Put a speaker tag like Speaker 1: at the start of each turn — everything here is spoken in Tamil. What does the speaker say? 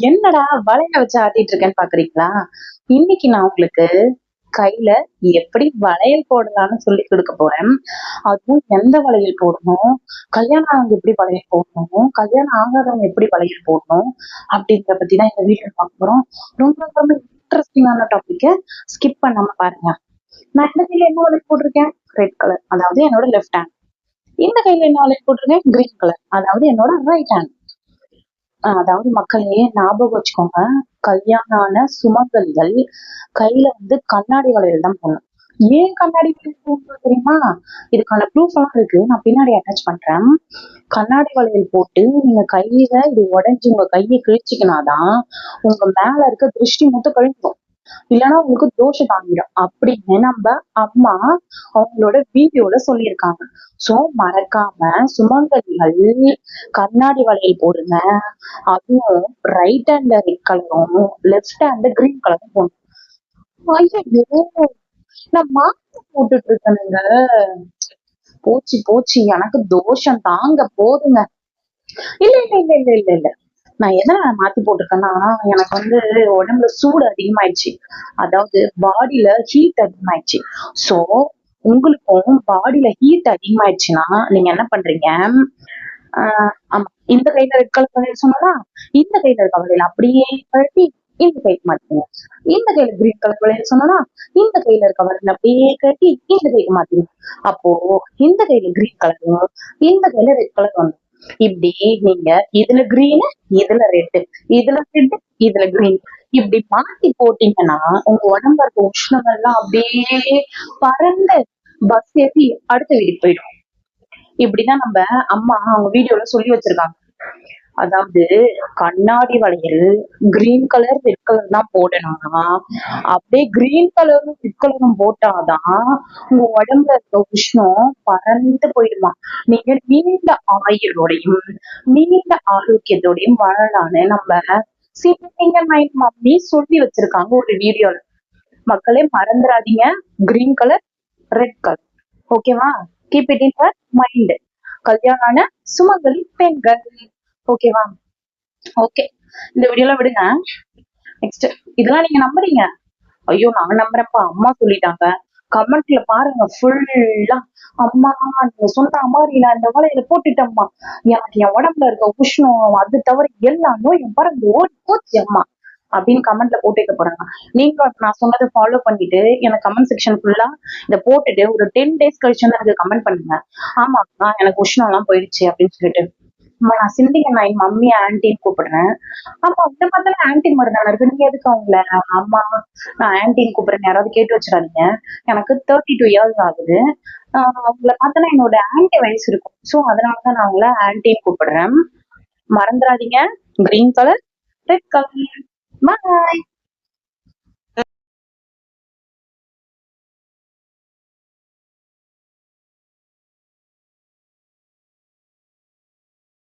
Speaker 1: என்னடா வளைய வச்சு ஆட்டிட்டு இருக்கேன்னு பாக்குறீங்களா? இன்னைக்கு நான் உங்களுக்கு கையில எப்படி வளையல் போடலாம்னு சொல்லி கொடுக்க போறேன். அதுவும் எந்த வளையல் போடணும், கல்யாணம் ஆனவங்க எப்படி வளையல் போடணும், கல்யாணம் ஆகாதவங்க எப்படி வளையல் போடணும் அப்படின்றத பத்தி தான் இந்த வீடியோ பார்க்க போறோம். ரொம்ப ரொம்ப இன்ட்ரெஸ்டிங்கான டாபிக்க ஸ்கிப் பண்ணாம பாருங்க. நான் இந்த கையில என்ன வளையல் போட்டிருக்கேன்? ரெட் கலர், அதாவது என்னோட லெஃப்ட் ஹேண்ட். இந்த கையில என்ன வளையல் போட்டிருக்கேன்? கிரீன் கலர், அதாவது என்னோட ரைட் ஹேண்ட். அதாவது மக்களே ஞாபகம் வச்சுக்கோங்க, கல்யாணம் ஆன சுமங்கலிகள் கையில கண்ணாடி வளையல் தான் போடணும். ஏன் கண்ணாடி வளையல் போடணும் தெரியுமா? இதுக்கான ப்ரூஃப் எல்லாம் இருக்கு, நான் பின்னாடி அட்டாச் பண்றேன். கண்ணாடி வளையல் போட்டு நீங்க கையில இது உடைஞ்சு உங்க கையை கிழிச்சிக்கினாதான் உங்க மேல இருக்க திருஷ்டி மொத்தம் கழிக்கும், இல்லைன்னா உங்களுக்கு தோஷம் தாங்கிடும் அப்படின்னு நம்ம அம்மா அவங்களோட வீடியோல சொல்லியிருக்காங்க. சோ மறக்காம சுமங்கலிகள் கண்ணாடி வளையல் போடுங்க. அதுவும் ரைட் ஹேண்ட்ல ரெட் கலரும் லெஃப்ட் ஹேண்ட்ல கிரீன் கலரும் போடணும். ஐயோ, நான் மாஸ்க் போட்டுட்டு இருக்கேனுங்க. போச்சு போச்சு, எனக்கு தோஷம் தாங்க போதுங்க. இல்ல இல்ல இல்ல இல்ல இல்ல இல்ல நான் எதனால மாத்தி போட்டிருக்கேன்னா, எனக்கு உடம்புல சூடு அதிகமாயிடுச்சு, அதாவது பாடியில ஹீட் அதிகமாயிடுச்சு. சோ உங்களுக்கும் பாடியில ஹீட் அதிகமாயிடுச்சுன்னா நீங்க என்ன பண்றீங்க? ஆமா, இந்த கையில ரெட் கலர் வளையல் சொன்னா, இந்த கையில இருக்க வளையல் அப்படியே கழட்டி இந்த கைக்கு மாத்திங்க. இந்த கையில கிரீன் கலர் வளையல் சொன்னா, இந்த கையில இருக்க வளையல் அப்படியே கழட்டி இந்த கைக்கு மாத்திங்க. அப்போ இந்த கையில கிரீன் கலரும் இந்த கையில ரெட் கலர் வந்து இப்படி நீங்க இதுல கிரீன், இதுல ரெட், இதுல ரெட், இதுல கிரீன் இப்படி மாத்தி போட்டீங்கன்னா உங்க உடம்புல இருக்க உஷ்ணம் எல்லாம் அப்படியே பறந்து பஸ் ஏறி அடுத்த வீட்டுக்கு போயிடும். இப்படிதான் நம்ம அம்மா அவங்க வீடியோல சொல்லி வச்சிருக்காங்க. அதாவது கண்ணாடி வளையல் கிரீன் கலர் ரெட் கலர் தான் போடணும்னா, அப்படியே கிரீன் கலரும் ரெட் கலரும் போட்டாதான் உங்க உடம்புல இருக்க உஷ்ணம் பறந்து போயிடுமா. நீங்க நீண்ட ஆயுளோடையும் நீண்ட ஆரோக்கியத்தோடையும் வாழலான்னு நம்ம சிங்கிள் மைண்ட் மம்மி சொல்லி வச்சிருக்காங்க ஒரு வீடியோல. மக்களே மறந்துடாதீங்க, கிரீன் கலர் ரெட் கலர். ஓகேவா? Keep it in mind. கல்யாணான சுமங்கலி பெண்கள். ஓகேவா? ஓகே, இந்த வீடியோல விடுங்க. நெக்ஸ்ட், இதெல்லாம் நீங்க நம்புறீங்க? ஐயோ, நான் நம்புறேன்ப்பா, அம்மா சொல்லிட்டாங்க. கமெண்ட்ல பாருங்க ஃபுல்லா, அம்மா நீங்க சொன்ன மாதிரி நான் இந்த வேலையில போட்டுட்டேம்மா, எனக்கு என் உடம்புல இருக்க உஷ்ணம் அது தவிர எல்லா நோயும் பறந்து ஓடி போச்சு அம்மா அப்படின்னு கமெண்ட்ல போட்டு வைக்க போறாங்க. நீங்க நான் சொன்னதை ஃபாலோ பண்ணிட்டு எனக்கு கமெண்ட் செக்ஷன் ஃபுல்லா இதை போட்டுட்டு ஒரு 10 days கழிச்சு எனக்கு கமெண்ட் பண்ணுங்க. ஆமா எனக்கு உஷ்ணம் எல்லாம் போயிடுச்சு அப்படின்னு சொல்லிட்டு. நான் சிந்திங்க, நான் என் மம்மி ஆன்டின்னு கூப்பிடுறேன். ஆமா, இந்த மாதிரி ஆன்டி மாதிரி தானே இருக்கு, நீங்க எதுக்கு அவங்கள அம்மா நான் ஆன்டின்னு கூப்பிடுறேன் யாராவது கேட்டு வச்சிடாதீங்க. எனக்கு 32 years ஆகுது. அவங்கள பார்த்தனா என்னோட ஆன்டி வயசு இருக்கும். சோ அதனாலதான் நான் அவங்கள ஆன்டின்னு கூப்பிடுறேன். மறந்துடாதீங்க, கிரீன் கலர் ரெட் கலர். பாய்.